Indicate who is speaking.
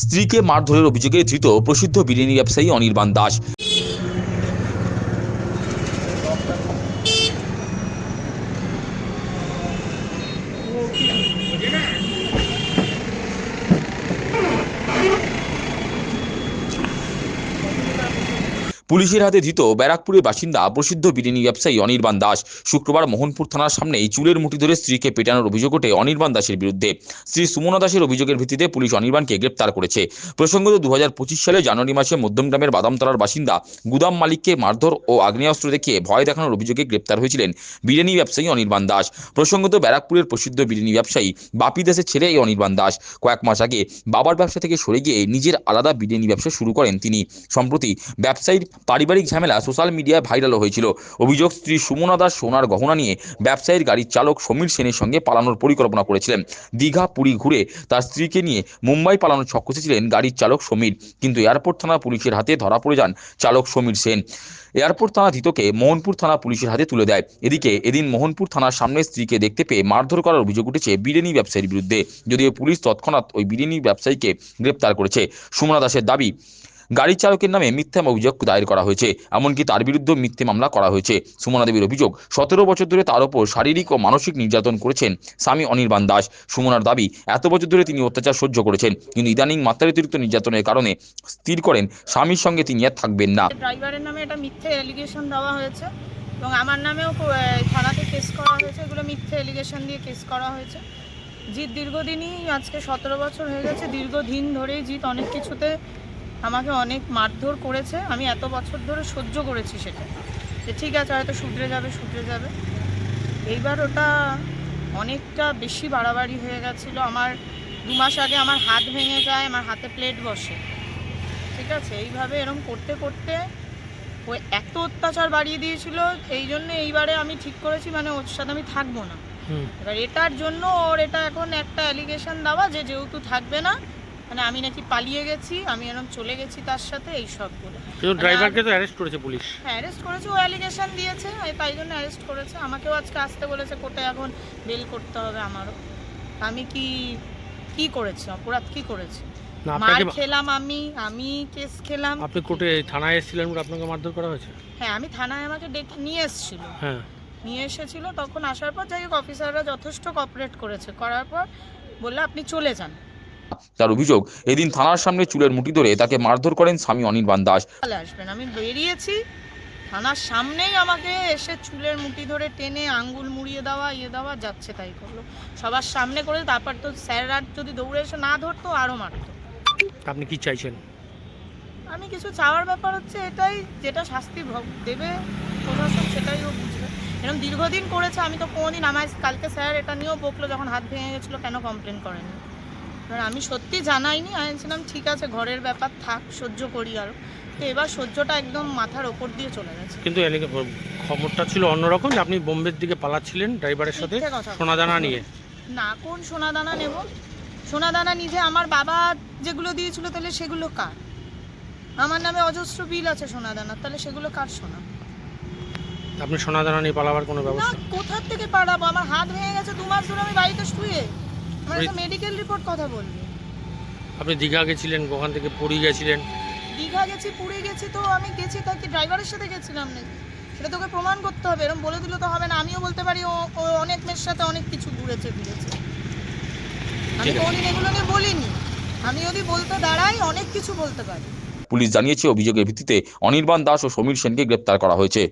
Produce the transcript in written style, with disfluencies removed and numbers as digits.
Speaker 1: স্ত্রীকে মারধরের অভিযোগে ধৃত প্রসিদ্ধ বিরিয়ানি ব্যবসায়ী অনির্বাণ দাস। পুলিশের হাতে ধৃত ব্যারাকপুরের বাসিন্দা প্রসিদ্ধ বিরিয়ানি ব্যবসায়ী অনির্বাণ দাস শুক্রবার মোহনপুর থানার সামনেই চুলের মুঠি ধরে স্ত্রীকে পেটানোর অভিযোগ ওঠে অনির্বাণ দাসের বিরুদ্ধে। স্ত্রী সুমনা দাসের অভিযোগের ভিত্তিতে পুলিশ অনির্বাণকে গ্রেপ্তার করেছে। প্রসঙ্গত 2025 সালে জানুয়ারি মাসে মধ্যমগ্রামের বাদামতলার বাসিন্দা গুদাম মালিককে মারধর ও আগ্নেয়াস্ত্র দেখিয়ে ভয় দেখানোর অভিযোগে গ্রেপ্তার হয়েছিলেন বিরিয়ানি ব্যবসায়ী অনির্বাণ দাস। প্রসঙ্গত ব্যারাকপুরের প্রসিদ্ধ বিরিয়ানি ব্যবসায়ী বাপি দাসের ছেলে এই অনির্বাণ দাস কয়েক মাস আগে বাবার ব্যবসা থেকে সরে গিয়ে নিজের আলাদা বিরিয়ানি ব্যবসা শুরু করেন তিনি। সম্প্রতি ব্যবসায়ীর পারিবারিক ঝামেলা সোশ্যাল মিডিয়ায় ভাইরালও হয়েছিল। অভিযোগ, স্ত্রী সুমনা দাস সোনার গহনা নিয়ে ব্যবসায়ীর গাড়ির চালক সমীর সেনের সঙ্গে পালানোর পরিকল্পনা করেছিলেন। দীঘা পুরী ঘুরে তার স্ত্রীকে নিয়ে মুম্বাই পালানোর ছক কষেছিলেন গাড়ির চালক সমীর, কিন্তু এয়ারপোর্ট থানা পুলিশের হাতে ধরা পড়ে যান চালক সমীর সেন। এয়ারপোর্ট থানা ধৃতকে মোহনপুর থানা পুলিশের হাতে তুলে দেয়। এদিকে এদিন মোহনপুর থানার সামনে স্ত্রীকে দেখতে পেয়ে মারধর করার অভিযোগ উঠেছে বিরিয়ানি ব্যবসায়ীর বিরুদ্ধে। যদিও পুলিশ তৎক্ষণাৎ ওই বিরিয়ানি ব্যবসায়ীকে গ্রেপ্তার করেছে। সুমনা দাসের দাবি, গাড়ি চালকের নামে মিথ্যা অভিযোগ দায়ের করা হয়েছে, এমনকি তার বিরুদ্ধে মিথ্যে মামলা করা হয়েছে। সুমনা দেবীর অভিযোগ, 17 বছর ধরে তার ওপর শারীরিক ও মানসিক নির্যাতন করেছেন স্বামী অনির্বাণ দাস। সুমনার দাবি, এত বছর ধরে তিনি অত্যাচার সহ্য করেছেন, কিন্তু ইদানিং মাত্রাতিরিক্ত নির্যাতনের কারণে স্থির করেন স্বামীর সঙ্গে তিনি আর থাকবেন না।
Speaker 2: ড্রাইভারের নামে এটা মিথ্যে এলিগেশন দেওয়া হয়েছে এবং আমার নামেও থানাতে কেস করা হয়েছে। এগুলো মিথ্যে এলিগেশন দিয়ে কেস করা হয়েছে। জিৎ দীর্ঘদিনই, আজকে 17 বছর হয়ে গেছে, দীর্ঘদিন ধরেই জিৎ অনেক কিছুতে আমাকে অনেক মারধর করেছে। আমি এত বছর ধরে সহ্য করেছি সেটা, যে ঠিক আছে হয়তো শুধরে যাবে। এইবার ওটা অনেকটা বেশি বাড়াবাড়ি হয়ে গেছিলো। আমার 2 মাস আগে আমার হাত ভেঙে যায়, আমার হাতে প্লেট বসে, ঠিক আছে। এইভাবে এরকম করতে করতে ও এত অত্যাচার বাড়িয়ে দিয়েছিল, এই জন্য এইবারে আমি ঠিক করেছি মানে ওর সাথে আমি থাকবো না। এবার এটার জন্য ওর এটা এখন একটা অ্যালিগেশন দেওয়া যে যেহেতু থাকবে না, মানে আমি নাকি পালিয়ে গেছি, আমি এরকম চলে গেছি তার সাথে, এই সবগুলো।
Speaker 3: ড্রাইভারকে তো অ্যারেস্ট করেছে পুলিশ।
Speaker 2: হ্যাঁ, অ্যারেস্ট করেছে, ও অ্যালিগেশন দিয়েছে, তাই জন্য অ্যারেস্ট করেছে। আমাকেও আজকে আসতে বলেছে কোর্টে, এখন বেল করতে হবে আমারও। আমি কি করেছি, অপরাধ কি করেছি? মার খেলাম, আমি কেস খেলাম।
Speaker 3: আপনি কোর্টে থানায় এসেছিলেন, আপনাকে মারধর করা হয়েছে?
Speaker 2: হ্যাঁ, আমি থানায়, আমাকে ডেকে নিয়ে এসেছিল।
Speaker 3: হ্যাঁ,
Speaker 2: নিয়ে এসেছিল, তখন আসার পর যাই হোক অফিসাররা যথেষ্ট কোঅপারেট করেছে, করার পর বললে আপনি চলে যান।
Speaker 1: তার অভিযোগ, এদিন থানার সামনে চুলের মুঠি ধরে তাকে মারধর করেন স্বামী অনির্বাণ দাস।
Speaker 2: আসবেন, আমি বেরিয়েছি, থানার সামনেই আমাকে এসে চুলের মুঠি ধরে টেনে আঙ্গুল মুড়িয়ে দেওয়া যাচ্ছে তাই করলো সবার সামনে করে। তারপর তো স্যাররা যদি দৌড়ে এসে না ধরতো আরও মারতো।
Speaker 3: আপনি কি চাইছেন?
Speaker 2: আমি কিছু চাওয়ার ব্যাপার হচ্ছে এটাই, যেটা শাস্তি দেবে প্রশাসন সেটাই ও বুঝবে। এরকম দীর্ঘদিন করেছে, আমি তো কোনোদিন, আমার কালকে স্যার এটা নিয়েও বকলো যখন হাত ভেঙে গেছিলো, কেন কমপ্লেন করেনি। এবার আমি সত্যি জানাইনি, আমি ছিলাম ঠিক আছে ঘরের ব্যাপার থাক, সহ্য করি আরও। তো এবার সহ্যটা একদম মাথার ওপর দিয়ে চলে গেছে।
Speaker 3: কিন্তু খবরটা ছিল অন্যরকম, যে আপনি বোম্বের দিকে পালাচ্ছিলেন ড্রাইভারের সাথে সোনাদানা নিয়ে।
Speaker 2: না, কোন সোনাদানা নেব? সোনাদানা নিজে আমার বাবা যেগুলো দিয়েছিল, তাহলে সেগুলো কার? আমার নামে অজস্র বিল আছে সোনাদানা, তাহলে সেগুলো কার সোনা?
Speaker 3: আপনি সোনাদানা নিয়ে পালাবার কোনো ব্যবস্থা?
Speaker 2: না, কোথা থেকে পালাবো? আমার হাত ভেঙে গেছে, 2 মাস ধরে আমি বাড়িতে শুয়ে, আমার একটা মেডিকেল রিপোর্ট কথা বলবে।
Speaker 3: আপনি দীঘা গেছিলেন, ওখান থেকে পুরী গেছিলেন।
Speaker 2: দীঘা গেছি, পুরী গেছি, তো আমি গেছি তাই কি ড্রাইভারের সাথে গেছিলাম নাকি? সেটা তোকে প্রমাণ করতে হবে, এরকম বলে দিলে তো হবে না। আমিও বলতে পারি ও অনেক মেয়ের সাথে অনেক কিছু ঘুরেছে। আমি কোনদিন এগুলো নিয়ে বলিনি। আমি যদি বলতে দাঁড়াই অনেক কিছু বলতে পারি।
Speaker 1: পুলিশ জানিয়েছে, অভিযোগের ভিত্তিতে অনির্বাণ দাস ও সমীর সেনকে গ্রেপ্তার করা হয়েছে।